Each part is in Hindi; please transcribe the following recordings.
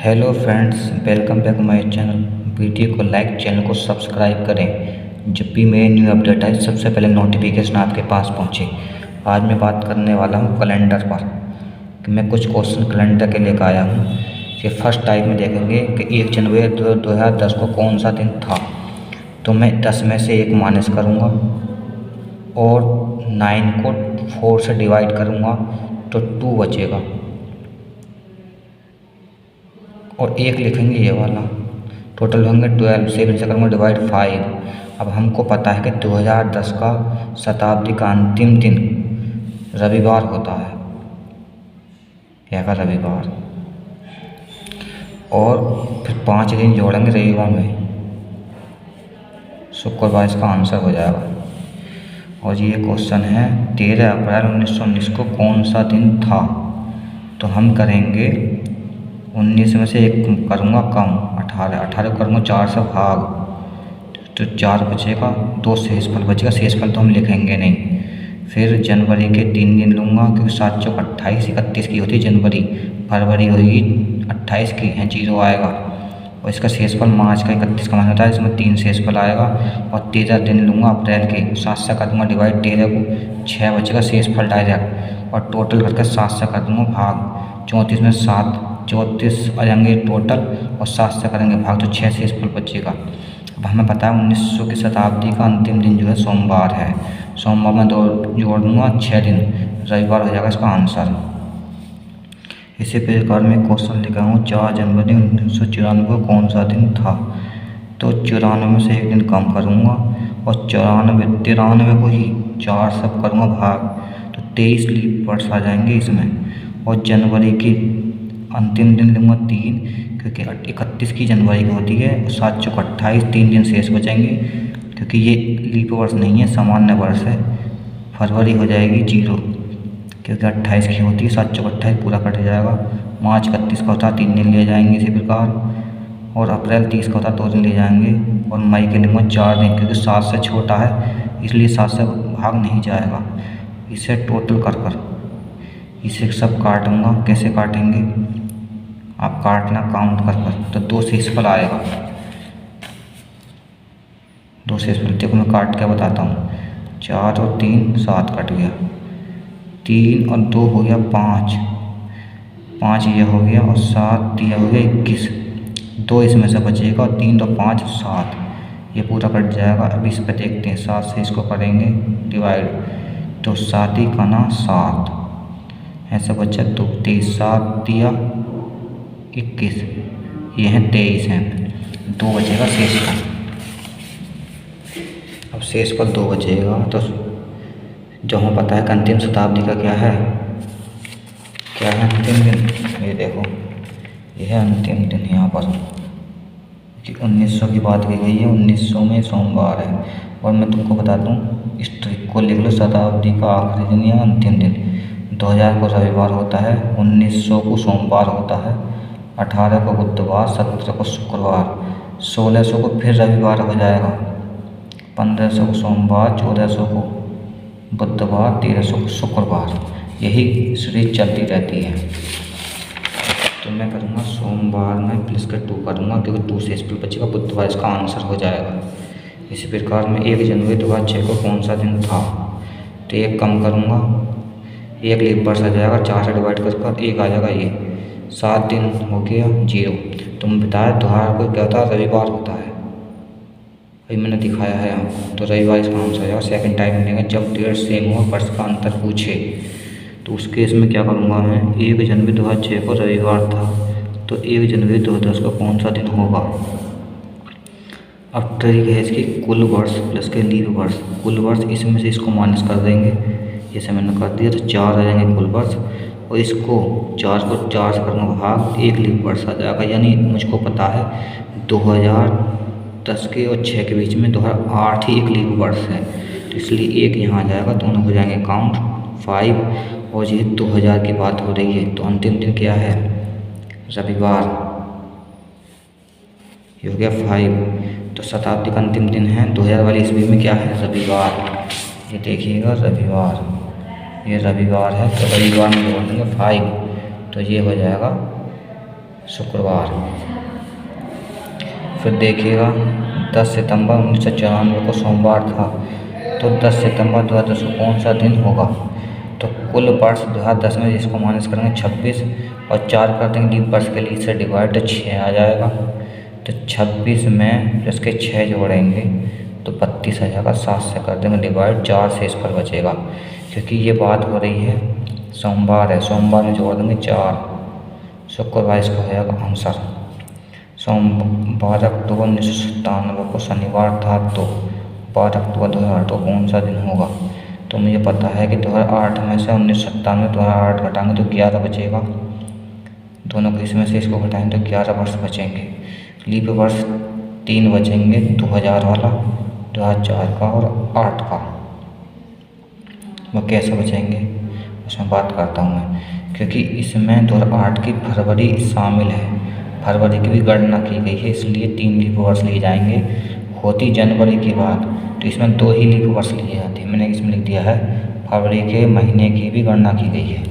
Hello friends, welcome back my channel. Video को लाइक, चैनल को सब्सक्राइब करें। जब भी मेरी न्यू अपडेट आए सबसे पहले नोटिफिकेशन आपके पास पहुंचे। आज मैं बात करने वाला हूं कैलेंडर पर कि मैं कुछ क्वेश्चन कैलेंडर के लेकर आया हूं कि फर्स्ट टाइप में देखेंगे कि 1 जनवरी 2010 को कौन सा दिन था। तो मैं 10 में से 1 माइनस करूँगा और 9 को 4 से डिवाइड करूँगा तो 2 बचेगा और 1 लिखेंगे ये वाला। टोटल होंगे 12, 7 से करूँगा डिवाइड 5। अब हमको पता है कि 2010 का शताब्दी का अंतिम दिन रविवार होता है, क्या का रविवार। और फिर 5 दिन जोड़ेंगे रविवार में, शुक्रवार इसका आंसर हो जाएगा। और ये क्वेश्चन है 13 अप्रैल 1919 को कौन सा दिन था। तो हम करेंगे 19 में से 1 करूँगा कम, 18 करूँगा 4 से भाग तो 4 बचेगा, 2 शेषफल बचेगा। शेषफल तो हम लिखेंगे नहीं। फिर जनवरी के 3 दिन लूँगा क्योंकि 7 चौक 28, 31 की होती है जनवरी। फरवरी होगी 28 की है, 0 आएगा। और इसका शेषफल मार्च का 31 का मान होता है, इसमें 3 शेषफल आएगा। और 13 दिन लूँगा अप्रैल के, 7 से कर दूँगा डिवाइड 13 को, 6 बचेगा शेषफल डायरेक्ट। और टोटल करके 7 से कर दूँगा भाग, 34 में 7, 34 आ जाएंगे टोटल और 7 से करेंगे भाग तो 6 शेषफल बचेगा। अब हमें पता है 1900 की शताब्दी का अंतिम दिन जो है सोमवार है। सोमवार में 2 जोड़ दूँगा 6 दिन, रविवार हो जाएगा इसका आंसर। इसी प्रकार में क्वेश्चन लिखा हूँ 4 जनवरी 1994 को कौन सा दिन था। तो 94 में से 1 दिन कम करूँगा और 93 को ही 4 से करूँगा भाग तो 23 लीप वर्ष आ जाएंगे इसमें। और जनवरी की अंतिम दिन लूँगा 3 क्योंकि 31 की जनवरी की होती है। 7 चौक 28, 3 दिन शेष बचेंगे क्योंकि ये लीप वर्ष नहीं है, सामान्य वर्ष है। फरवरी हो जाएगी 0 क्योंकि 28 की होती है, 7 चौक 28 पूरा कट जाएगा। मार्च 31 का होता है, 3 दिन ले जाएंगे इसी प्रकार। और अप्रैल 30 का होता है, 2 दिन ले जाएंगे। और मई के लूँगा 4 दिन क्योंकि 7 से छोटा है इसलिए 7 से भाग नहीं जाएगा। इसे टोटल कर इसे सब काटूँगा। कैसे काटेंगे आप काटना काउंट कर तो 2 शेषफल आएगा। 2 शेषफल देखो मैं काट के बताता हूँ। 4 और 3 7 कट गया, 3 और 2 हो गया 5, 5 ये हो गया और 7 ये हो गया 21। 2 इसमें से बचेगा और 3 और 5 7, ये पूरा कट जाएगा। अब इस पे देखते हैं 7 से इसको करेंगे डिवाइड तो 7 ही का ना 7 ऐसा बचा। तो 23, 7 दिया 21, ये है 23 है। 2 बचेगा शेषफल। अब शेषफल 2 बचेगा तो जो हमें पता है कि अंतिम शताब्दी का क्या है अंतिम दिन। ये देखो ये है अंतिम दिन यहाँ पर कि 1900 की बात की गई है। 1900 में सोमवार है। और मैं तुमको बता दूँ इस ट्रिक को लिख लो, शताब्दी का आखिरी दिन या अंतिम दिन। 2000 को रविवार होता है, 1900 को सोमवार होता है, 18 को बुधवार, 17 को शुक्रवार, 1600 को फिर रविवार हो जाएगा, 1500 को सोमवार, 1400 को बुधवार, 1300 को शुक्रवार। यही सीरीज चलती रहती है। तो मैं करूँगा सोमवार में प्लस के 2 करूँगा क्योंकि 2 शेषफल बचेगा, बुधवार इसका आंसर हो जाएगा। इसी प्रकार में 1 जनवरी 2006 को कौन सा दिन था। तो 1 कम करूँगा, 1 लीप वर्ष आ जाएगा, 4 से डिवाइड कर 1 आ जाएगा। ये 7 दिन हो गया 0। तुम बताया दोबारा को क्या होता है, रविवार होता है, अभी मैंने दिखाया है यहाँ। तो रविवार इसका आंसर हो जाएगा। सेकंड टाइम देंगे जब डेट सेम हो, वर्ष का अंतर पूछे तो उस केस में क्या करूँगा मैं। 1 जनवरी 2006 को रविवार था तो 1 जनवरी 2010 को कौन सा दिन होगा। अब ट्रिक है इसकी कुल वर्ष प्लस के लीप वर्ष। कुल वर्ष इसमें से इसको माइनस कर देंगे, जैसे मैंने कर दिया तो 4 आ जाएंगे कुल वर्ष। और इसको 4 को 4 से करूँगा भाग, 1 लीप वर्ष आ जाएगा। यानी मुझको पता है 2010 के और 6 के बीच में 2008 ही 1 लीप वर्ष है, तो इसलिए 1 यहाँ आ जाएगा। दोनों हो जाएंगे काउंट 5। और ये 2000 की बात हो रही है तो अंतिम दिन क्या है, रविवार, ये हो गया 5। तो शताब्दी का अंतिम दिन है 2000 वाली ईस्वी में क्या है, रविवार। ये देखिएगा रविवार, ये रविवार है तो रविवार में जोड़ देंगे 5 तो ये हो जाएगा शुक्रवार। फिर देखिएगा 10 सितंबर 1994 को सोमवार था, तो 10 सितंबर 2010 को कौन सा दिन होगा? तो कुल वर्ष 2010 में इसको माइनस करेंगे 26 और 4 कर देंगे लीप वर्ष के लिए, इससे डिवाइड, तो 6 आ जाएगा। तो 26 में प्लस के 6 जोड़ेंगे तो 32 आ जाएगा। 7 से कर देंगे डिवाइड, 4 से इस पर बचेगा, क्योंकि ये बात हो रही है सोमवार है, सोमवार में जोड़ देंगे 4, शुक्रवार इसका हो जाएगा आंसर। 12 अक्टूबर 1997 को शनिवार था, तो 12 अक्टूबर 2008 को कौन सा दिन होगा? तो मुझे पता है कि 2008 में से 1997 2008 घटाएंगे तो 11 बचेगा। दोनों को इसमें से इसको घटाएंगे तो 11 वर्ष बचेंगे। लीप वर्ष 3 बचेंगे, 2000 वाला, 2004 का और 8 का। वह कैसे बचेंगे उसमें बात करता हूँ मैं, क्योंकि इसमें 2008 की फरवरी शामिल है, फरवरी की भी गणना की गई है, इसलिए 3 लीप वर्ष लिए जाएंगे। होती जनवरी की बात तो इसमें 2 ही लीप वर्ष लिए जाते हैं। मैंने इसमें लिख दिया है फरवरी के महीने की भी गणना की गई है,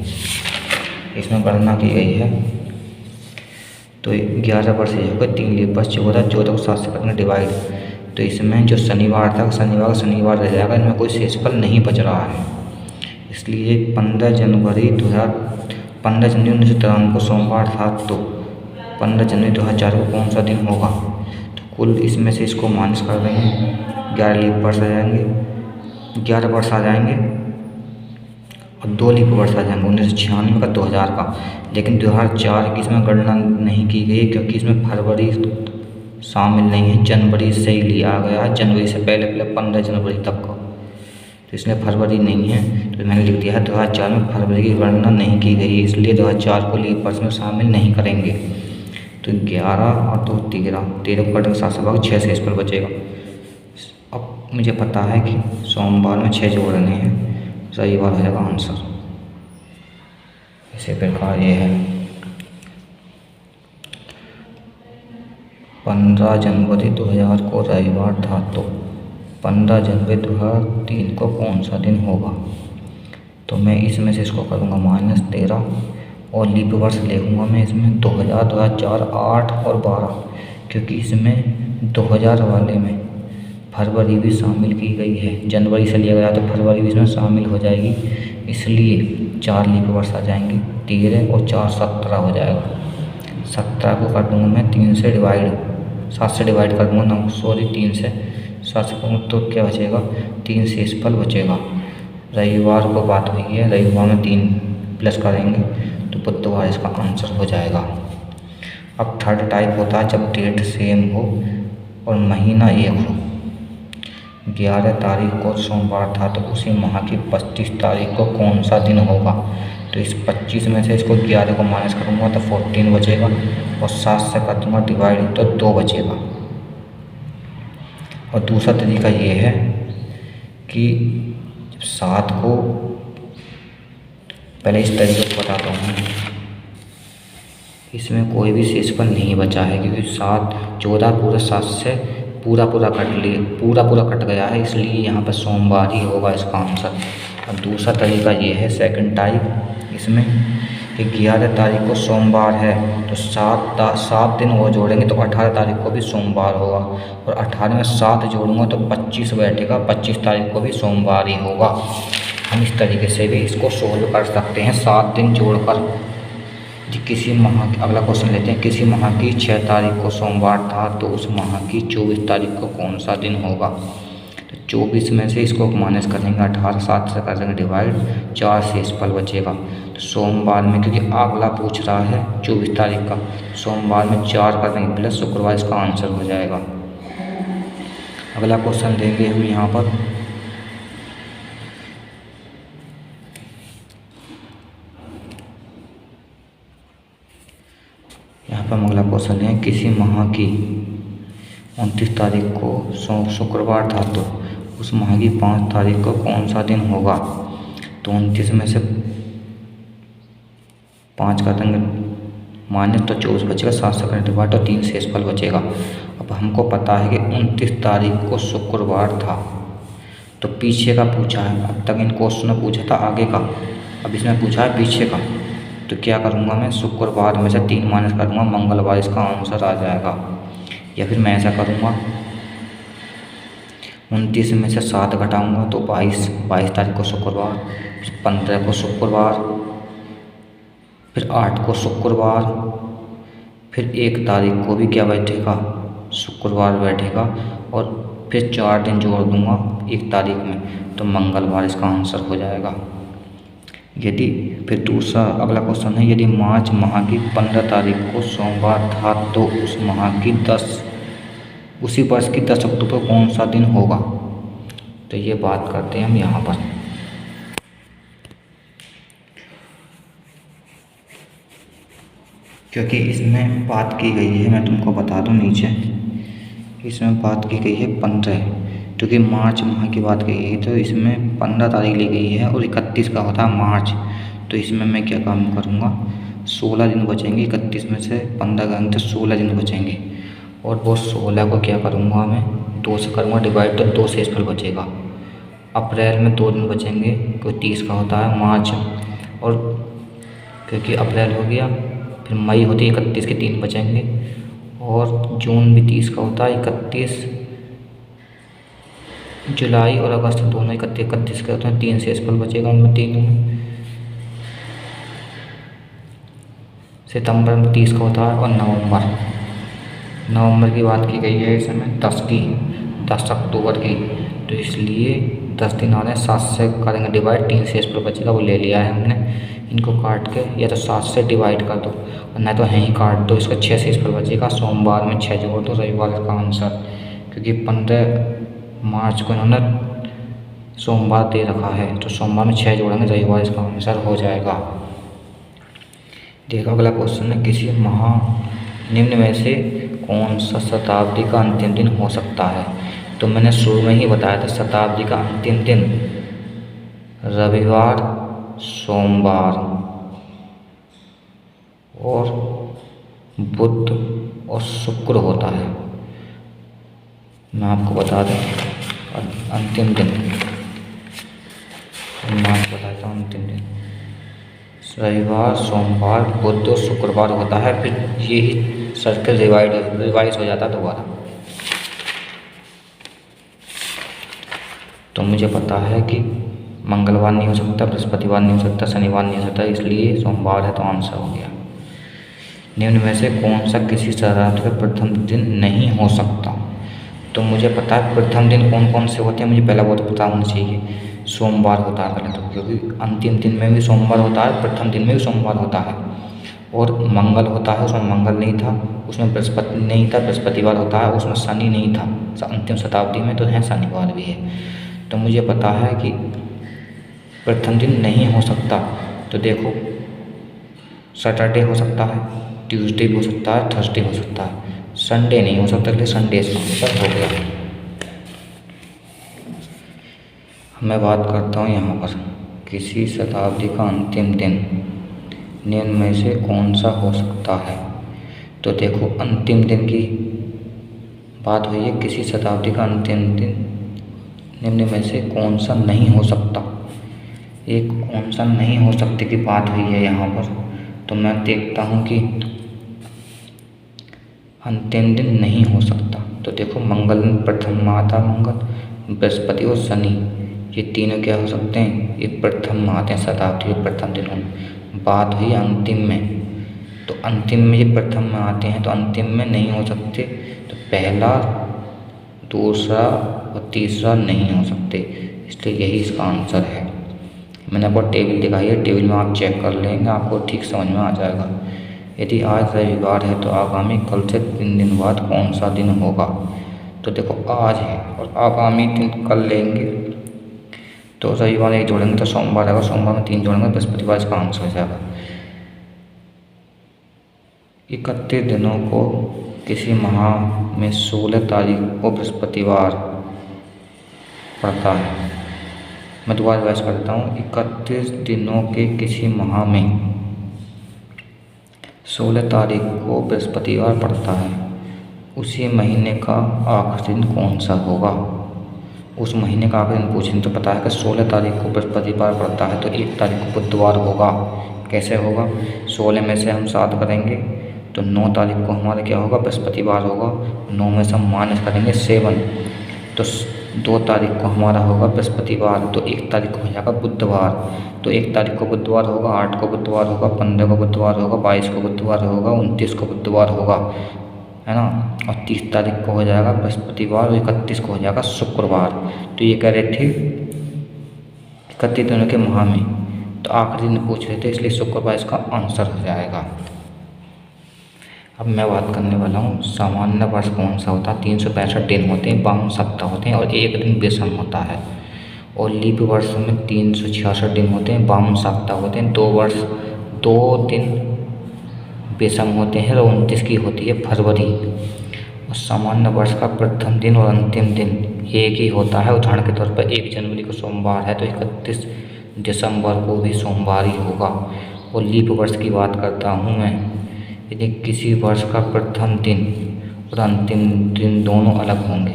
इसमें गणना की गई है। तो 11 वर्ष ये होगा, 3 लीप वर्ष 14 को 7 से करना डिवाइड। तो इसमें जो शनिवार था शनिवार रह जाएगा, इनमें कोई शेषफल नहीं बच रहा है, इसलिए 15 जनवरी 1993 को सोमवार था, तो 15 जनवरी 2004 को कौन सा दिन होगा? तो कुल इसमें से इसको माइनस कर देंगे, 11 लीप वर्ष आ जाएंगे, 11 वर्ष आ जाएंगे और 2 लीप वर्ष आ जाएंगे, 1996 का 2000 का। लेकिन 2004 की इसमें गणना नहीं की गई, क्योंकि इसमें फरवरी शामिल नहीं है, जनवरी से ही लिया गया है, जनवरी से पहले 15 जनवरी तक का, तो इसलिए फरवरी नहीं है। तो मैंने लिख दिया है 2004 में फरवरी की गणना नहीं की गई, इसलिए 2004 को लीप वर्ष में शामिल नहीं करेंगे। तो 11 और 2 13 को कटेंगे 7 से भाग 6 से इस पर बचेगा। अब मुझे पता है कि सोमवार में 6 जोड़ने हैं, रविवार हो जाएगा आंसर। इसी प्रकार ये है 15 जनवरी 2000 को रविवार था, तो 15 जनवरी 2003 को कौन सा दिन होगा? तो मैं इसमें से इसको करूँगा -13 और लीप वर्ष लिखूँगा मैं इसमें 2000, 2004, 8 और 12, क्योंकि इसमें 2000 वाले में फरवरी भी शामिल की गई है, जनवरी से लिया गया तो फरवरी भी इसमें शामिल हो जाएगी, इसलिए 4 लीप वर्ष आ जाएंगे, 13 और 4 17 हो जाएगा। 17 को कर दूँगा मैं 3 से डिवाइड, 7 से डिवाइड कर दूँगा, 3 से 7 से करूँगा तो क्या बचेगा? 3 शेषफल बचेगा। रविवार को बात हुई है, रविवार में 3 प्लस करेंगे तो बुधवार इसका आंसर हो जाएगा। अब थर्ड टाइप होता है जब डेट सेम हो और महीना एक हो। 11 तारीख को सोमवार था, तो उसी माह की 25 तारीख को कौन सा दिन होगा? तो इस 25 में से इसको 11 को माइनस करूँगा तो 14 बचेगा और 7 से कर दूँगा डिवाइड तो 2 बचेगा। और दूसरा तरीका ये है कि 7 को पहले इस तरीके को बताता हूँ, इसमें कोई भी शेषफल नहीं बचा है, क्योंकि 7 14 पूरे 7 से पूरा कट गया है, इसलिए यहाँ पर सोमवार ही होगा इसका आंसर। और दूसरा तरीका ये है सेकंड टाइप, इसमें कि 11 तारीख को सोमवार है तो 7 दिन और जोड़ेंगे तो 18 तारीख को भी सोमवार होगा, और 18 में 7 जोड़ूंगा तो 25 बैठेगा, 25 तारीख को भी सोमवार ही होगा। हम इस तरीके से भी इसको सोल्व कर सकते हैं 7 दिन जोड़कर। किसी माह, अगला क्वेश्चन लेते हैं, किसी माह की 6 तारीख को सोमवार था, तो उस माह की 24 तारीख को कौन सा दिन होगा? तो 24 में से इसको माइनस करेंगे 18, 7 से कर देंगे डिवाइड, 4 शेषफल बचेगा। तो सोमवार में, क्योंकि अगला पूछ रहा है 24 तारीख का, सोमवार में 4 कर देंगे प्लस शुक्रवार इसका आंसर हो जाएगा। अगला क्वेश्चन देंगे हम यहाँ पर, हम अगला क्वेश्चन है, किसी माह की 29 तारीख को शुक्रवार था, तो उस माह की 5 तारीख को कौन सा दिन होगा? तो 29 में से 5 का देंगे माइनस तो 24 बचेगा, 7 से करेंगे डिवाइड तो 3 शेषफल बचेगा। अब हमको पता है कि 29 तारीख को शुक्रवार था, तो पीछे का पूछा है, अब तक इन क्वेश्चन में पूछा था आगे का, अब इसमें पूछा है पीछे का। तो क्या करूँगा मैं, शुक्रवार में से 3 माइनस करूँगा, मंगलवार इसका आंसर आ जाएगा। या फिर मैं ऐसा करूँगा, 29 में से 7 घटाऊँगा तो 22 तारीख को शुक्रवार, फिर 15 को शुक्रवार, फिर 8 को शुक्रवार, फिर 1 तारीख को भी क्या बैठेगा, शुक्रवार बैठेगा, और फिर 4 दिन जोड़ दूँगा 1 तारीख में, तो मंगलवार इसका आंसर हो जाएगा। यदि फिर दूसरा अगला क्वेश्चन है, यदि मार्च माह की 15 तारीख को सोमवार था तो उसी वर्ष की 10 अक्टूबर कौन सा दिन होगा। तो ये बात करते हैं हम यहाँ पर। क्योंकि इसमें बात की गई है, मैं तुमको बता दूं नीचे, इसमें बात की गई है 15, क्योंकि मार्च माह की बात की गई, तो इसमें 15 तारीख ली गई है और 31 का होता है मार्च। तो इसमें मैं क्या काम करूँगा, 16 दिन बचेंगे, 31 में से 15 करेंगे तो 16 दिन बचेंगे, और वो 16 को क्या करूँगा मैं, 2 से करूँगा डिवाइड, तो 2 शेषफल बचेगा। अप्रैल में 2 दिन बचेंगे, क्योंकि 30 का होता है मार्च, और क्योंकि अप्रैल हो गया, फिर मई होती है 31 के 3 बचेंगे, और जून भी 30 का होता है 31, जुलाई और अगस्त दोनों 31 के होते हैं, 3 शेषफल बचेगा उनमें, 3 में। सितंबर में 30 का होता है, और नवंबर की बात की गई है इसमें 10 अक्टूबर की, तो इसलिए 10 दिन आ रहे हैं, 7 से करेंगे डिवाइड, 3 शेषफल बचेगा, वो ले लिया है हमने। इनको काट के या तो 7 से डिवाइड कर दो, और नहीं तो यहीं काट दो, इसका 6 शेषफल बचेगा, सोमवार में 6 जोड़ दो, रविवार का आंसर। क्योंकि 15 मार्च को इन्होंने सोमवार दे रखा है, तो सोमवार में 6 जोड़ेंगे, रविवार इसका आंसर हो जाएगा। देखो अगला क्वेश्चन है, किसी निम्न में से कौन सा शताब्दी का अंतिम दिन हो सकता है। तो मैंने शुरू में ही बताया था, शताब्दी का अंतिम दिन रविवार, सोमवार और बुध और शुक्र होता है। मैं आपको बता दें अंतिम दिन, मैं आपको बताता हूँ अंतिम दिन रविवार, सोमवार, बुध और शुक्रवार होता है। फिर यही सर्कल रिवाइज हो जाता है दोबारा। तो मुझे पता है कि मंगलवार नहीं हो सकता, बृहस्पतिवार नहीं हो सकता, शनिवार नहीं हो सकता, इसलिए सोमवार है, तो आंसर हो गया। निम्न में से कौन सा किसी शताब्दी का प्रथम दिन नहीं हो सकता। तो मुझे पता है प्रथम दिन कौन कौन से होते हैं, मुझे पहला वो तो पता होना चाहिए। सोमवार होता है पहले तो, क्योंकि अंतिम दिन में भी सोमवार होता है, प्रथम दिन में भी सोमवार होता है। और मंगल होता है, उसमें मंगल नहीं था, उसमें बृहस्पति नहीं था, बृहस्पतिवार होता है, उसमें शनि नहीं था अंतिम शताब्दी में, तो है शनिवार भी है। तो मुझे पता है कि प्रथम दिन नहीं हो सकता। तो देखो सैटरडे हो सकता है, ट्यूसडे भी हो सकता है, थर्सडे हो सकता है, संडे नहीं हो सकता, इसलिए संडे इसका आंसर हो गया। मैं बात करता हूँ यहाँ पर, किसी शताब्दी का अंतिम दिन निम्न में से कौन सा हो सकता है। तो देखो अंतिम दिन की बात हुई है, किसी शताब्दी का अंतिम दिन निम्न में से कौन सा नहीं हो सकता, एक कौन सा नहीं हो सकते की बात हुई है यहाँ पर। तो मैं देखता हूँ कि अंतिम दिन नहीं हो सकता। तो देखो मंगल में प्रथम माता मंगल, बृहस्पति और शनि, ये तीनों क्या हो सकते हैं, ये प्रथम में आते हैं, शताब्दी के प्रथम दिनों में। बात हुई अंतिम में, तो अंतिम में ये प्रथम में आते हैं, तो अंतिम में नहीं हो सकते। तो पहला, दूसरा और तीसरा नहीं हो सकते, इसलिए यही इसका आंसर है। मैंने आपको टेबल दिखाई है, टेबल में आप चेक कर लेंगे, आपको ठीक समझ में आ जाएगा। यदि आज रविवार है तो आगामी कल से 3 दिन बाद कौन सा दिन होगा। तो देखो आज है और आगामी दिन कल लेंगे, तो रविवार 1 जोड़ेंगे तो सोमवार आएगा, सोमवार में 3 जोड़ेंगे, बृहस्पतिवार इसका आंसर हो जाएगा। 31 दिनों को किसी माह में 16 तारीख को बृहस्पतिवार पड़ता है। मैं दोबारा रिवाइज कर देता हूँ, 31 दिनों के किसी माह में 16 तारीख को बृहस्पतिवार पड़ता है। उसी महीने का आखिरी दिन कौन सा होगा। उस महीने का आखिरी दिन पूछें तो पता है कि 16 तारीख को बृहस्पतिवार पड़ता है, तो 1 तारीख को बुधवार होगा, कैसे होगा, 16 में से हम 7 करेंगे तो 9 तारीख को हमारा क्या होगा, बृहस्पतिवार होगा। 9 में से हम माइनस करेंगे 7 तो 2 तारीख को हमारा होगा बृहस्पतिवार, तो 1 तारीख को हो जाएगा बुधवार। तो 1 तारीख को बुधवार होगा, 8 को बुधवार होगा, 15 को बुधवार होगा, 22 को बुधवार होगा, 29 को बुधवार होगा, है ना। और 30 तारीख को हो जाएगा बृहस्पतिवार और 31 को हो जाएगा शुक्रवार। तो ये कह रहे थे 31 दिनों के माह में, तो आखिरी दिन पूछ रहे थे, इसलिए शुक्रवार इसका आंसर हो जाएगा। अब मैं बात करने वाला हूँ सामान्य वर्ष कौन सा होता है। 365 दिन होते हैं, 52 सप्ताह होते हैं और 1 दिन विषम होता है। और लीप वर्ष में 366 दिन होते हैं, 52 सप्ताह होते हैं, 2 दिन विषम होते हैं और 29 की होती है फरवरी। और सामान्य वर्ष का प्रथम दिन और अंतिम दिन एक ही होता है। उदाहरण के तौर पर 1 जनवरी को सोमवार है तो 31 दिसंबर को भी सोमवार ही होगा। और लीप वर्ष की बात करता हूँ मैं, यदि किसी वर्ष का प्रथम दिन और अंतिम दिन दोनों अलग होंगे।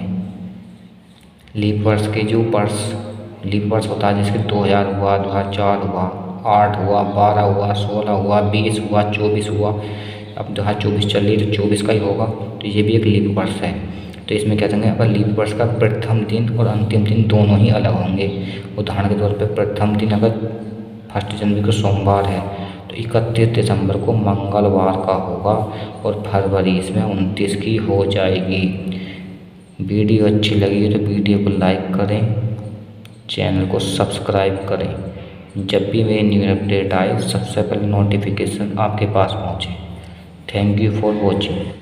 लीप वर्ष के जो लीप वर्ष होता है जैसे 2000 हुआ, 2004 हुआ, 8 हुआ, 12 हुआ, 16 हुआ, 20 हुआ, 24 हुआ, अब 2024 चल रही तो 24 का ही होगा, तो ये भी एक लीप वर्ष है। तो इसमें क्या करेंगे, अगर लीप वर्ष का प्रथम दिन और अंतिम दिन दोनों ही अलग होंगे। उदाहरण के तौर पर प्रथम दिन अगर 1 जनवरी को सोमवार है तो 31 दिसंबर को मंगलवार का होगा और फरवरी इसमें 29 की हो जाएगी। वीडियो अच्छी लगी है तो वीडियो को लाइक करें, चैनल को सब्सक्राइब करें। जब भी मेरी न्यू अपडेट आए सबसे पहले नोटिफिकेशन आपके पास पहुँचे। Thank you for watching.